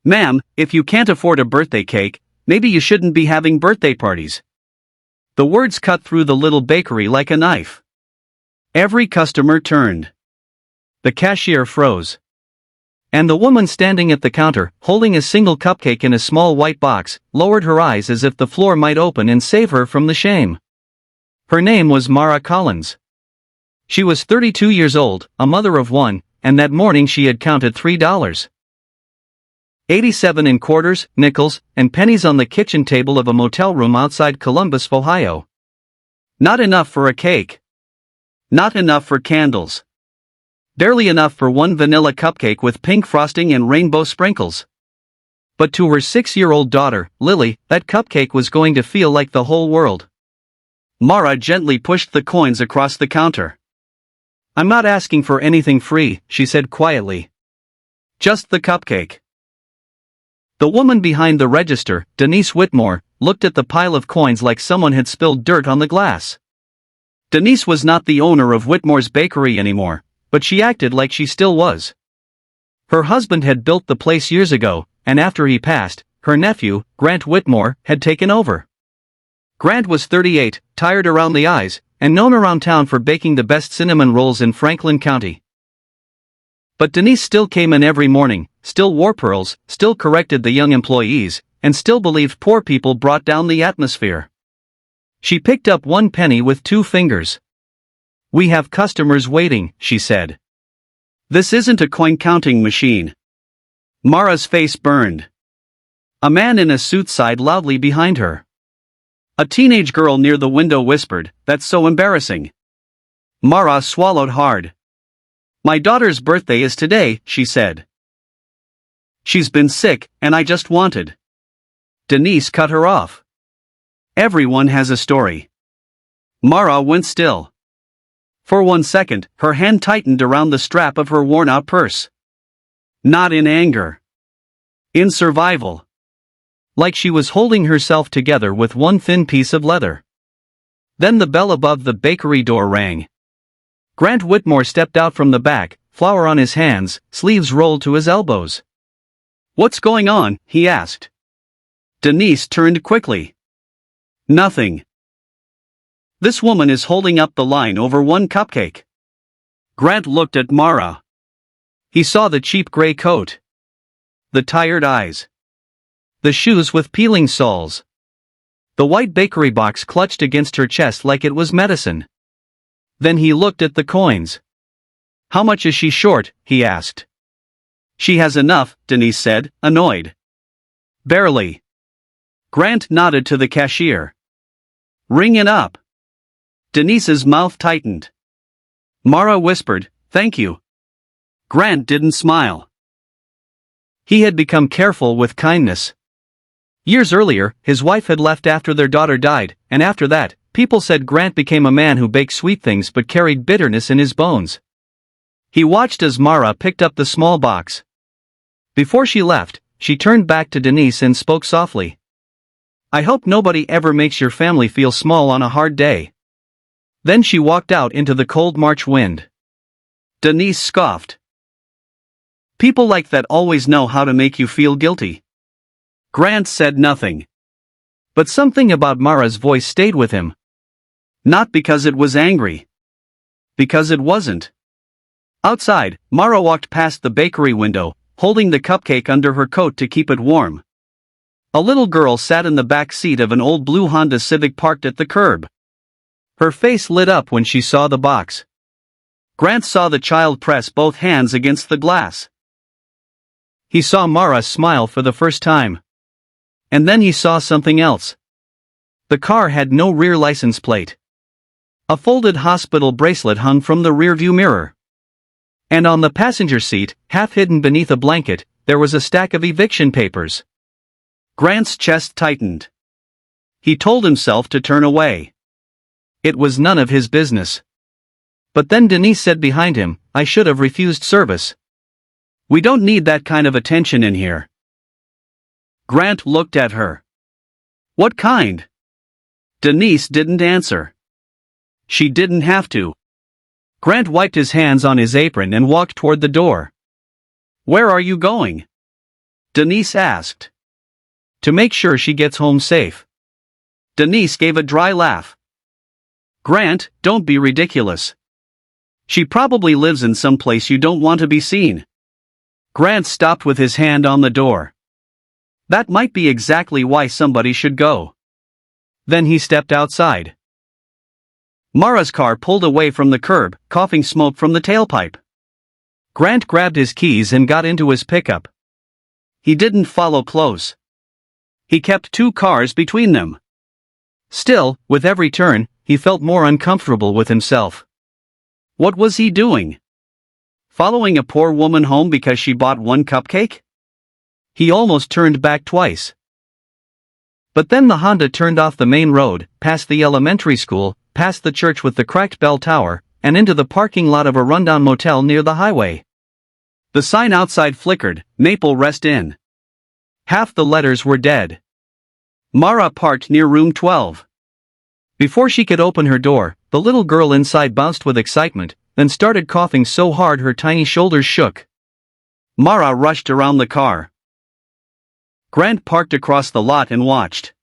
Ma'am, if you can't afford a birthday cake, maybe you shouldn't be having birthday parties. The words cut through the little bakery like a knife. Every customer turned. The cashier froze. And the woman standing at the counter, holding a single cupcake in a small white box, lowered her eyes as if the floor might open and save her from the shame. Her name was Mara Collins. She was 32 years old, a mother of one, and that morning she had counted $3.87 in quarters, nickels, and pennies on the kitchen table of a motel room outside Columbus, Ohio. Not enough for a cake. Not enough for candles. Barely enough for one vanilla cupcake with pink frosting and rainbow sprinkles. But to her 6-year-old daughter, Lily, that cupcake was going to feel like the whole world. Mara gently pushed the coins across the counter. "I'm not asking for anything free," she said quietly. "Just the cupcake." The woman behind the register, Denise Whitmore, looked at the pile of coins like someone had spilled dirt on the glass. Denise was not the owner of Whitmore's bakery anymore, but she acted like she still was. Her husband had built the place years ago, and after he passed, her nephew, Grant Whitmore, had taken over. Grant was 38, tired around the eyes, and known around town for baking the best cinnamon rolls in Franklin County. But Denise still came in every morning, still wore pearls, still corrected the young employees, and still believed poor people brought down the atmosphere. She picked up 1 penny with 2 fingers. "We have customers waiting," she said. "This isn't a coin-counting machine." Mara's face burned. A man in a suit sighed loudly behind her. A teenage girl near the window whispered, "That's so embarrassing." Mara swallowed hard. "My daughter's birthday is today," she said. "She's been sick, and I just wanted." Denise cut her off. "Everyone has a story." Mara went still. For 1 second, her hand tightened around the strap of her worn-out purse. Not in anger. In survival. Like she was holding herself together with one thin piece of leather. Then the bell above the bakery door rang. Grant Whitmore stepped out from the back, flour on his hands, sleeves rolled to his elbows. "What's going on?" he asked. Denise turned quickly. "Nothing. This woman is holding up the line over 1 cupcake." Grant looked at Mara. He saw the cheap gray coat. The tired eyes. The shoes with peeling soles. The white bakery box clutched against her chest like it was medicine. Then he looked at the coins. "How much is she short?" he asked. "She has enough," Denise said, annoyed. "Barely." Grant nodded to the cashier. "Ring it up." Denise's mouth tightened. Mara whispered, "Thank you." Grant didn't smile. He had become careful with kindness. Years earlier, his wife had left after their daughter died, and after that, people said Grant became a man who baked sweet things but carried bitterness in his bones. He watched as Mara picked up the small box. Before she left, she turned back to Denise and spoke softly. "I hope nobody ever makes your family feel small on a hard day." Then she walked out into the cold March wind. Denise scoffed. "People like that always know how to make you feel guilty." Grant said nothing. But something about Mara's voice stayed with him. Not because it was angry. Because it wasn't. Outside, Mara walked past the bakery window, holding the cupcake under her coat to keep it warm. A little girl sat in the back seat of an old blue Honda Civic parked at the curb. Her face lit up when she saw the box. Grant saw the child press both hands against the glass. He saw Mara smile for the first time. And then he saw something else. The car had no rear license plate. A folded hospital bracelet hung from the rearview mirror. And on the passenger seat, half hidden beneath a blanket, there was a stack of eviction papers. Grant's chest tightened. He told himself to turn away. It was none of his business. But then Denise said behind him, "I should have refused service. We don't need that kind of attention in here." Grant looked at her. "What kind?" Denise didn't answer. She didn't have to. Grant wiped his hands on his apron and walked toward the door. "Where are you going?" Denise asked. To make sure she gets home safe. Denise gave a dry laugh. Grant, don't be ridiculous. She probably lives in some place you don't want to be seen. Grant stopped with his hand on the door. That might be exactly why somebody should go. Then he stepped outside. Mara's car pulled away from the curb, coughing smoke from the tailpipe. Grant grabbed his keys and got into his pickup. He didn't follow close. He kept 2 cars between them. Still, with every turn, he felt more uncomfortable with himself. What was he doing? Following a poor woman home because she bought 1 cupcake? He almost turned back twice. But then the Honda turned off the main road, past the elementary school, past the church with the cracked bell tower, and into the parking lot of a rundown motel near the highway. The sign outside flickered, Maple Rest Inn. Half the letters were dead. Mara parked near room 12. Before she could open her door, the little girl inside bounced with excitement, then started coughing so hard her tiny shoulders shook. Mara rushed around the car. Grant parked across the lot and watched.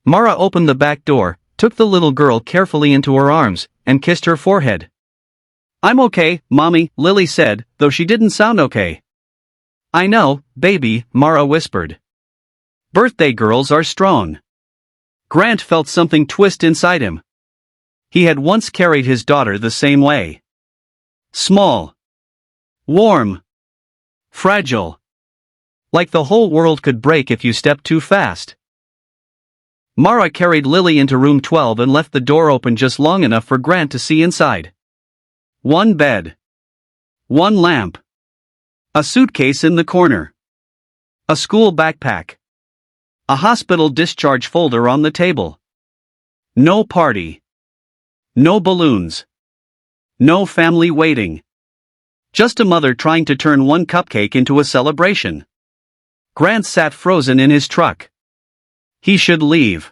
Mara opened the back door, took the little girl carefully into her arms, and kissed her forehead. I'm okay, Mommy, Lily said, though she didn't sound okay. I know, baby, Mara whispered. Birthday girls are strong. Grant felt something twist inside him. He had once carried his daughter the same way. Small. Warm. Fragile. Like the whole world could break if you stepped too fast. Mara carried Lily into room 12 and left the door open just long enough for Grant to see inside. 1 bed. 1 lamp. A suitcase in the corner. A school backpack. A hospital discharge folder on the table. No party. No balloons. No family waiting. Just a mother trying to turn 1 cupcake into a celebration. Grant sat frozen in his truck. He should leave.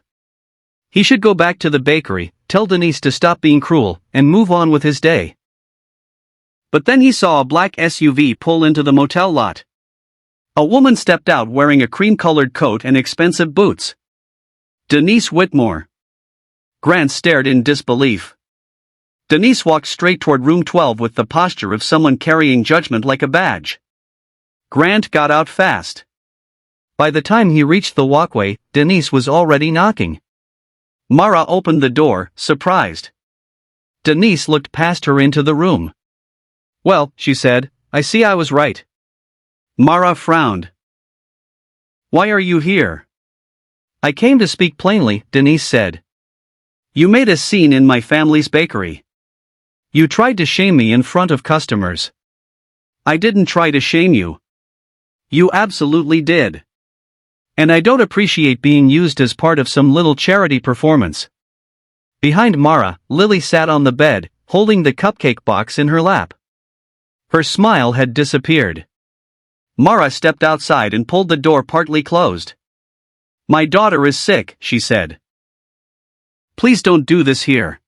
He should go back to the bakery, tell Denise to stop being cruel, and move on with his day. But then he saw a black SUV pull into the motel lot. A woman stepped out wearing a cream-colored coat and expensive boots. Denise Whitmore. Grant stared in disbelief. Denise walked straight toward room 12 with the posture of someone carrying judgment like a badge. Grant got out fast. By the time he reached the walkway, Denise was already knocking. Mara opened the door, surprised. Denise looked past her into the room. Well, she said, I see I was right. Mara frowned. Why are you here? I came to speak plainly, Denise said. You made a scene in my family's bakery. You tried to shame me in front of customers. I didn't try to shame you. You absolutely did. And I don't appreciate being used as part of some little charity performance. Behind Mara, Lily sat on the bed, holding the cupcake box in her lap. Her smile had disappeared. Mara stepped outside and pulled the door partly closed. My daughter is sick, she said. Please don't do this here.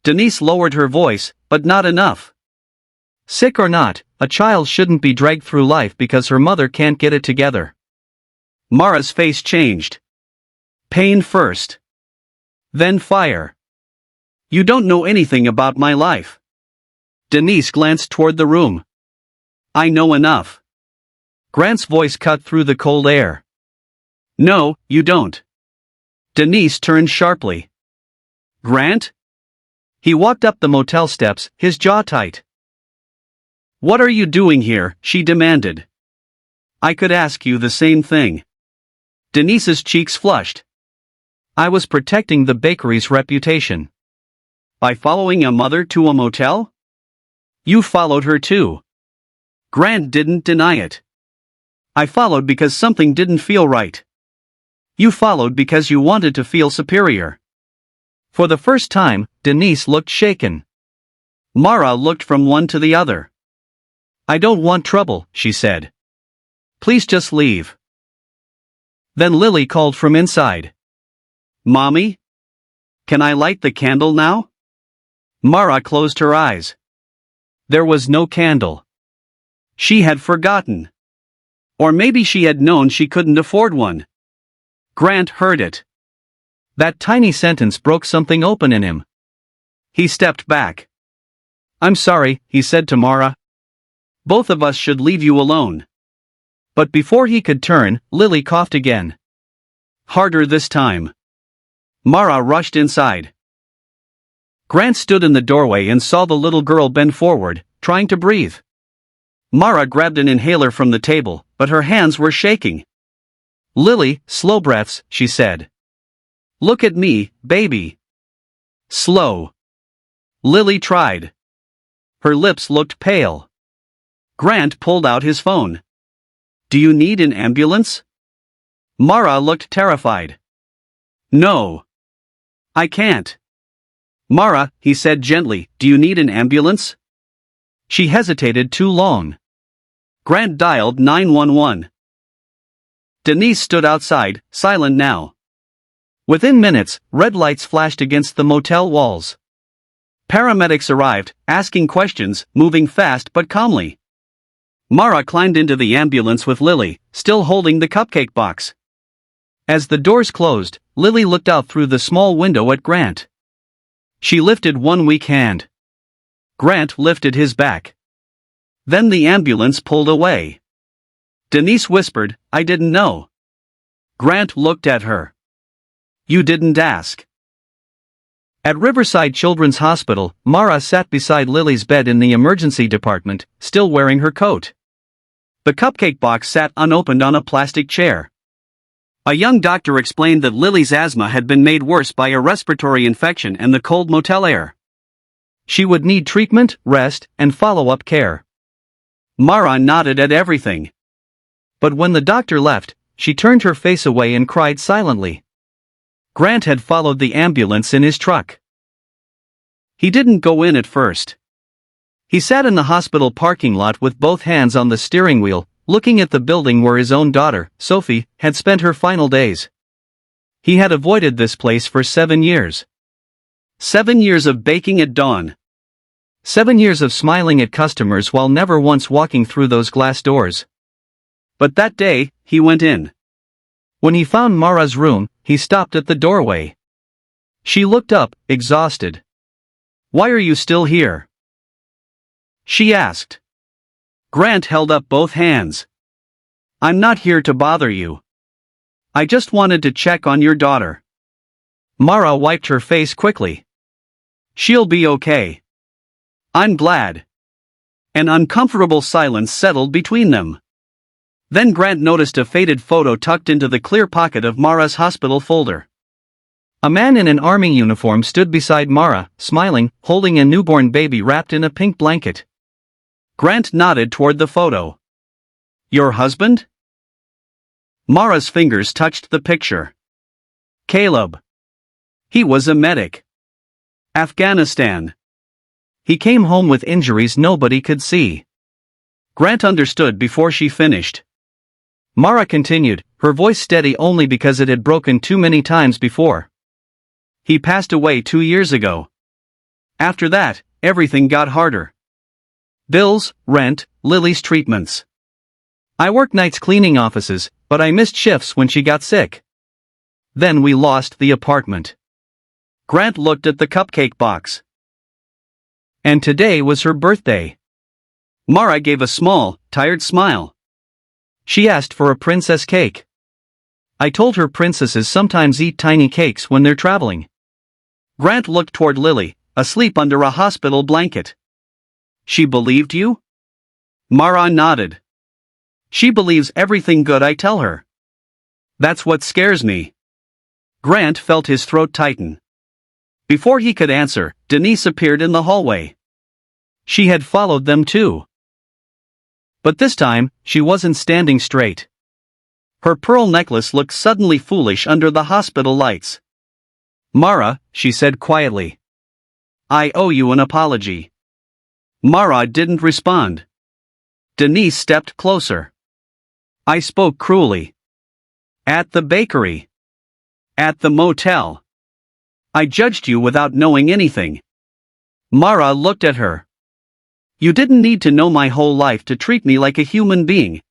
Denise lowered her voice, but not enough. Sick or not, a child shouldn't be dragged through life because her mother can't get it together. Mara's face changed. Pain first. Then fire. You don't know anything about my life. Denise glanced toward the room. I know enough. Grant's voice cut through the cold air. No, you don't. Denise turned sharply. Grant? He walked up the motel steps, his jaw tight. What are you doing here? She demanded. I could ask you the same thing. Denise's cheeks flushed. I was protecting the bakery's reputation. By following a mother to a motel? You followed her too. Grant didn't deny it. I followed because something didn't feel right. You followed because you wanted to feel superior. For the first time, Denise looked shaken. Mara looked from one to the other. I don't want trouble, she said. Please just leave. Then Lily called from inside. Mommy? Can I light the candle now? Mara closed her eyes. There was no candle. She had forgotten. Or maybe she had known she couldn't afford one. Grant heard it. That tiny sentence broke something open in him. He stepped back. "I'm sorry," he said to Mara. "Both of us should leave you alone." But before he could turn, Lily coughed again. Harder this time. Mara rushed inside. Grant stood in the doorway and saw the little girl bend forward, trying to breathe. Mara grabbed an inhaler from the table, but her hands were shaking. "Lily, slow breaths," she said. "Look at me, baby." Slow. Lily tried. Her lips looked pale. Grant pulled out his phone. "Do you need an ambulance?" Mara looked terrified. "No. I can't." "Mara," he said gently, "do you need an ambulance?" She hesitated too long. Grant dialed 911. Denise stood outside, silent now. Within minutes, red lights flashed against the motel walls. Paramedics arrived, asking questions, moving fast but calmly. Mara climbed into the ambulance with Lily, still holding the cupcake box. As the doors closed, Lily looked out through the small window at Grant. She lifted one weak hand. Grant lifted his back. Then the ambulance pulled away. Denise whispered, "I didn't know." Grant looked at her. "You didn't ask." At Riverside Children's Hospital, Mara sat beside Lily's bed in the emergency department, still wearing her coat. The cupcake box sat unopened on a plastic chair. A young doctor explained that Lily's asthma had been made worse by a respiratory infection and the cold motel air. She would need treatment, rest, and follow-up care. Mara nodded at everything. But when the doctor left, she turned her face away and cried silently. Grant had followed the ambulance in his truck. He didn't go in at first. He sat in the hospital parking lot with both hands on the steering wheel, looking at the building where his own daughter, Sophie, had spent her final days. He had avoided this place for 7 years. 7 years of baking at dawn. 7 years of smiling at customers while never once walking through those glass doors. But that day, he went in. When he found Mara's room, he stopped at the doorway. She looked up, exhausted. "Why are you still here?" she asked. Grant held up both hands. "I'm not here to bother you. I just wanted to check on your daughter." Mara wiped her face quickly. "She'll be okay." "I'm glad." An uncomfortable silence settled between them. Then Grant noticed a faded photo tucked into the clear pocket of Mara's hospital folder. A man in an army uniform stood beside Mara, smiling, holding a newborn baby wrapped in a pink blanket. Grant nodded toward the photo. "Your husband?" Mara's fingers touched the picture. "Caleb. He was a medic. Afghanistan. He came home with injuries nobody could see." Grant understood before she finished. Mara continued, her voice steady only because it had broken too many times before. "He passed away 2 years ago. After that, everything got harder. Bills, rent, Lily's treatments. I worked nights cleaning offices, but I missed shifts when she got sick. Then we lost the apartment." Grant looked at the cupcake box. "And today was her birthday." Mara gave a small, tired smile. She asked for a princess cake. I told her princesses sometimes eat tiny cakes when they're traveling. Grant looked toward Lily, asleep under a hospital blanket. "She believed you?" Mara nodded. "She believes everything good I tell her. That's what scares me." Grant felt his throat tighten. Before he could answer, Denise appeared in the hallway. She had followed them too. But this time, she wasn't standing straight. Her pearl necklace looked suddenly foolish under the hospital lights. "Mara," she said quietly. "I owe you an apology." Mara didn't respond. Denise stepped closer. "I spoke cruelly. At the bakery. At the motel. I judged you without knowing anything." Mara looked at her. "You didn't need to know my whole life to treat me like a human being."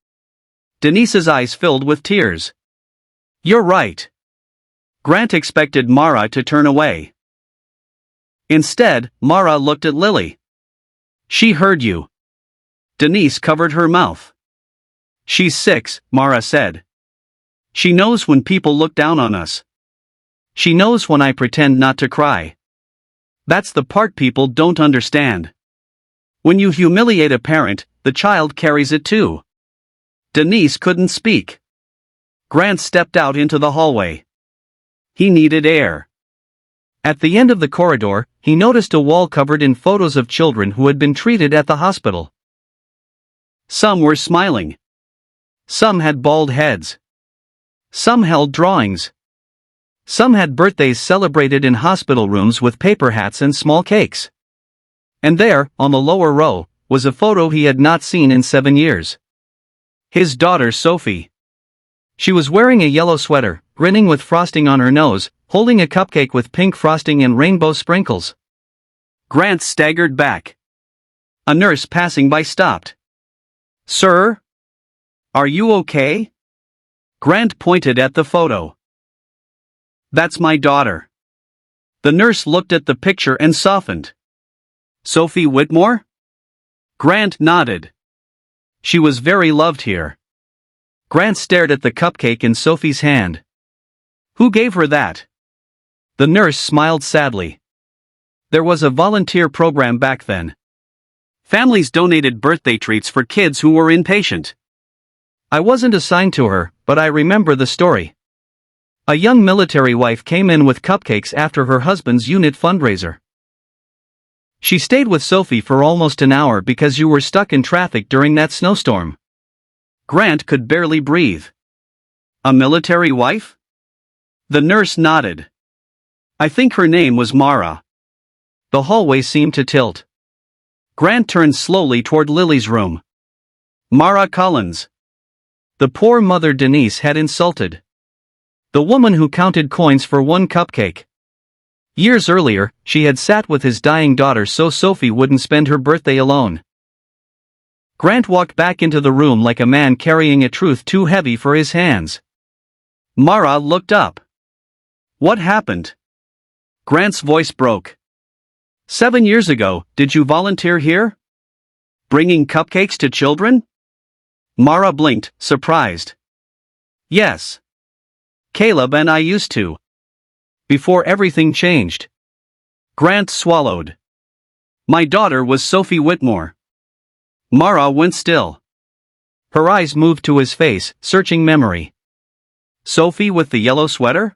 Denise's eyes filled with tears. You're right. Grant expected Mara to turn away. Instead, Mara looked at Lily. She heard you. Denise covered her mouth. She's 6, Mara said. She knows when people look down on us. She knows when I pretend not to cry. That's the part people don't understand. When you humiliate a parent, the child carries it too. Denise couldn't speak. Grant stepped out into the hallway. He needed air. At the end of the corridor, he noticed a wall covered in photos of children who had been treated at the hospital. Some were smiling. Some had bald heads. Some held drawings. Some had birthdays celebrated in hospital rooms with paper hats and small cakes. And there, on the lower row, was a photo he had not seen in 7 years. His daughter Sophie. She was wearing a yellow sweater, grinning with frosting on her nose, holding a cupcake with pink frosting and rainbow sprinkles. Grant staggered back. A nurse passing by stopped. Sir? Are you okay? Grant pointed at the photo. That's my daughter. The nurse looked at the picture and softened. Sophie Whitmore? Grant nodded. She was very loved here. Grant stared at the cupcake in Sophie's hand. Who gave her that? The nurse smiled sadly. There was a volunteer program back then. Families donated birthday treats for kids who were inpatient. I wasn't assigned to her, but I remember the story. A young military wife came in with cupcakes after her husband's unit fundraiser. She stayed with Sophie for almost an hour because you were stuck in traffic during that snowstorm. Grant could barely breathe. A military wife? The nurse nodded. I think her name was Mara. The hallway seemed to tilt. Grant turned slowly toward Lily's room. Mara Collins. The poor mother Denise had insulted. The woman who counted coins for one cupcake. Years earlier, she had sat with his dying daughter so Sophie wouldn't spend her birthday alone. Grant walked back into the room like a man carrying a truth too heavy for his hands. Mara looked up. What happened? Grant's voice broke. 7 years ago, did you volunteer here? Bringing cupcakes to children? Mara blinked, surprised. Yes. Caleb and I used to. Before everything changed. Grant swallowed. My daughter was Sophie Whitmore. Mara went still. Her eyes moved to his face, searching memory. Sophie with the yellow sweater?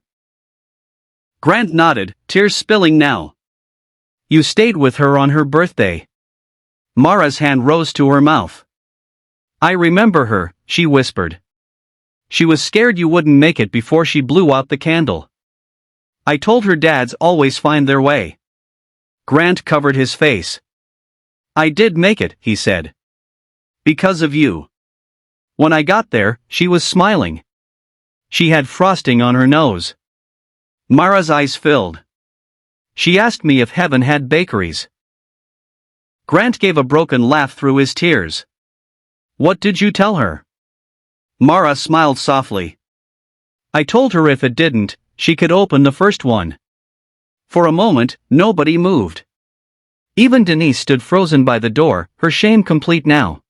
Grant nodded, tears spilling now. You stayed with her on her birthday. Mara's hand rose to her mouth. I remember her, she whispered. She was scared you wouldn't make it before she blew out the candle. I told her dads always find their way. Grant covered his face. I did make it, he said. Because of you. When I got there, she was smiling. She had frosting on her nose. Mara's eyes filled. She asked me if heaven had bakeries. Grant gave a broken laugh through his tears. What did you tell her? Mara smiled softly. I told her if it didn't, she could open the first one. For a moment, nobody moved. Even Denise stood frozen by the door, her shame complete now.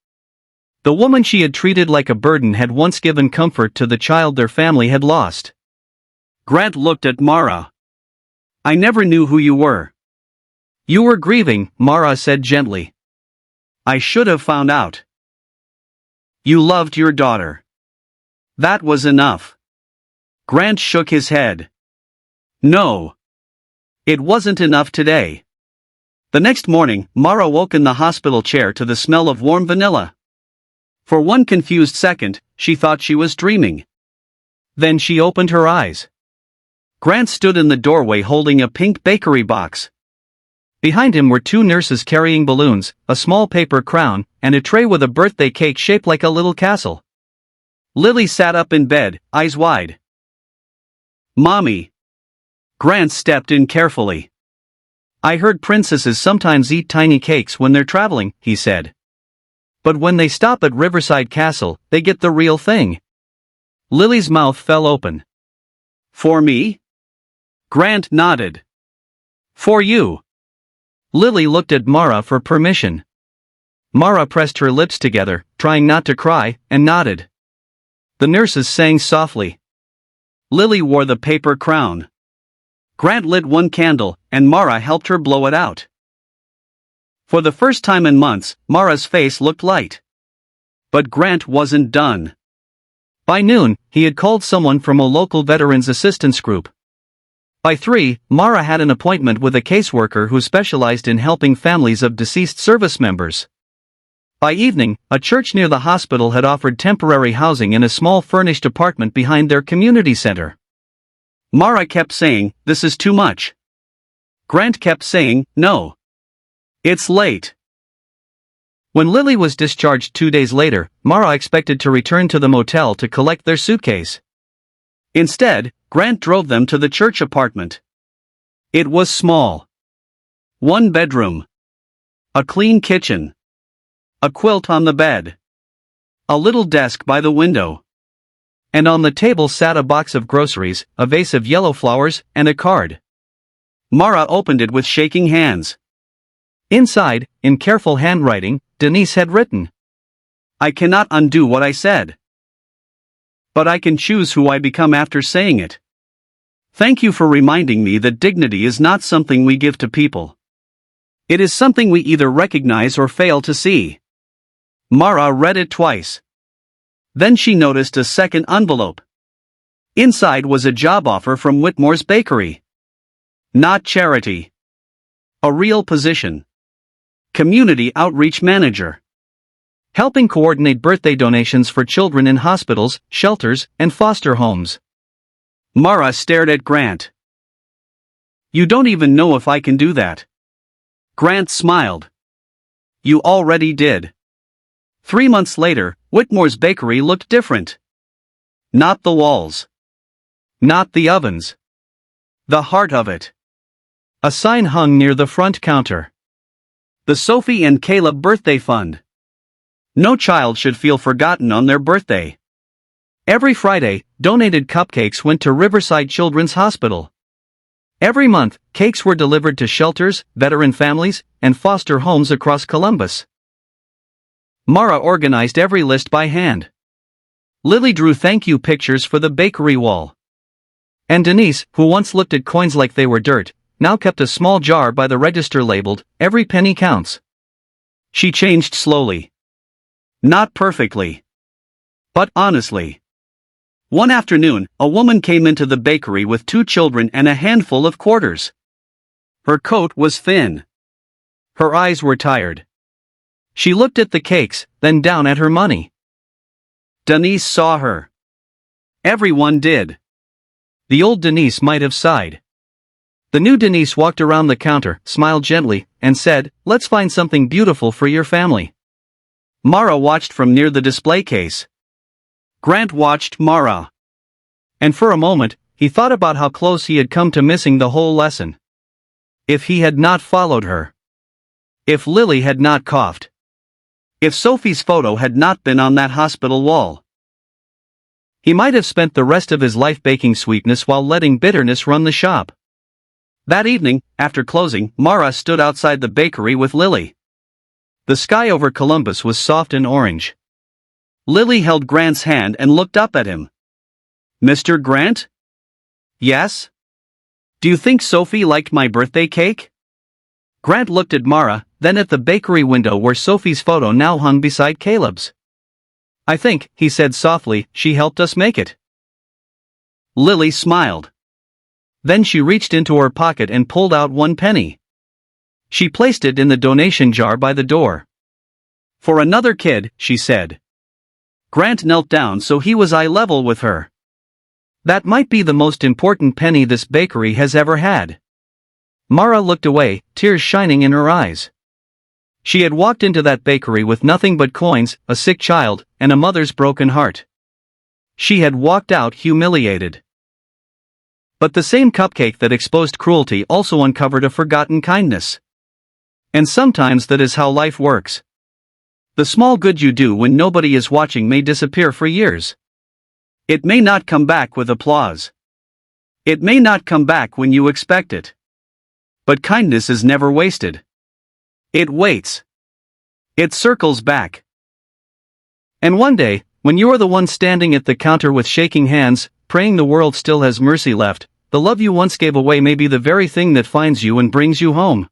The woman she had treated like a burden had once given comfort to the child their family had lost. Grant looked at Mara. I never knew who you were. You were grieving, Mara said gently. I should have found out. You loved your daughter. That was enough. Grant shook his head. No. It wasn't enough today. The next morning, Mara woke in the hospital chair to the smell of warm vanilla. For one confused second, she thought she was dreaming. Then she opened her eyes. Grant stood in the doorway holding a pink bakery box. Behind him were 2 nurses carrying balloons, a small paper crown, and a tray with a birthday cake shaped like a little castle. Lily sat up in bed, eyes wide. Mommy. Grant stepped in carefully. I heard princesses sometimes eat tiny cakes when they're traveling, he said. But when they stop at Riverside Castle, they get the real thing. Lily's mouth fell open. For me? Grant nodded. For you. Lily looked at Mara for permission. Mara pressed her lips together, trying not to cry, and nodded. The nurses sang softly. Lily wore the paper crown. Grant lit one candle, and Mara helped her blow it out. For the first time in months, Mara's face looked light. But Grant wasn't done. By noon, he had called someone from a local veterans assistance group. By 3, Mara had an appointment with a caseworker who specialized in helping families of deceased service members. By evening, a church near the hospital had offered temporary housing in a small furnished apartment behind their community center. Mara kept saying, "This is too much." Grant kept saying, "No. It's late." When Lily was discharged 2 days later, Mara expected to return to the motel to collect their suitcase. Instead, Grant drove them to the church apartment. It was small. 1 bedroom. A clean kitchen. A quilt on the bed. A little desk by the window. And on the table sat a box of groceries, a vase of yellow flowers, and a card. Mara opened it with shaking hands. Inside, in careful handwriting, Denise had written, "I cannot undo what I said. But I can choose who I become after saying it. Thank you for reminding me that dignity is not something we give to people. It is something we either recognize or fail to see." Mara read it twice. Then she noticed a second envelope. Inside was a job offer from Whitmore's Bakery. Not charity. A real position. Community Outreach Manager. Helping coordinate birthday donations for children in hospitals, shelters, and foster homes. Mara stared at Grant. "You don't even know if I can do that." Grant smiled. "You already did." 3 months later, Whitmore's Bakery looked different. Not the walls. Not the ovens. The heart of it. A sign hung near the front counter. The Sophie and Caleb Birthday Fund. No child should feel forgotten on their birthday. Every Friday, donated cupcakes went to Riverside Children's Hospital. Every month, cakes were delivered to shelters, veteran families, and foster homes across Columbus. Mara organized every list by hand. Lily drew thank you pictures for the bakery wall. And Denise, who once looked at coins like they were dirt, now kept a small jar by the register labeled, "Every penny counts." She changed slowly. Not perfectly. But honestly. One afternoon, a woman came into the bakery with 2 children and a handful of quarters. Her coat was thin. Her eyes were tired. She looked at the cakes, then down at her money. Denise saw her. Everyone did. The old Denise might have sighed. The new Denise walked around the counter, smiled gently, and said, "Let's find something beautiful for your family." Mara watched from near the display case. Grant watched Mara. And for a moment, he thought about how close he had come to missing the whole lesson. If he had not followed her. If Lily had not coughed. If Sophie's photo had not been on that hospital wall. He might have spent the rest of his life baking sweetness while letting bitterness run the shop. That evening, after closing, Mara stood outside the bakery with Lily. The sky over Columbus was soft and orange. Lily held Grant's hand and looked up at him. "Mr. Grant?" "Yes?" "Do you think Sophie liked my birthday cake?" Grant looked at Mara, then at the bakery window where Sophie's photo now hung beside Caleb's. "I think," he said softly, "she helped us make it." Lily smiled. Then she reached into her pocket and pulled out 1 penny. She placed it in the donation jar by the door. "For another kid," she said. Grant knelt down so he was eye level with her. "That might be the most important penny this bakery has ever had." Mara looked away, tears shining in her eyes. She had walked into that bakery with nothing but coins, a sick child, and a mother's broken heart. She had walked out humiliated. But the same cupcake that exposed cruelty also uncovered a forgotten kindness. And sometimes that is how life works. The small good you do when nobody is watching may disappear for years. It may not come back with applause. It may not come back when you expect it. But kindness is never wasted. It waits. It circles back. And one day, when you are the one standing at the counter with shaking hands, praying the world still has mercy left, the love you once gave away may be the very thing that finds you and brings you home.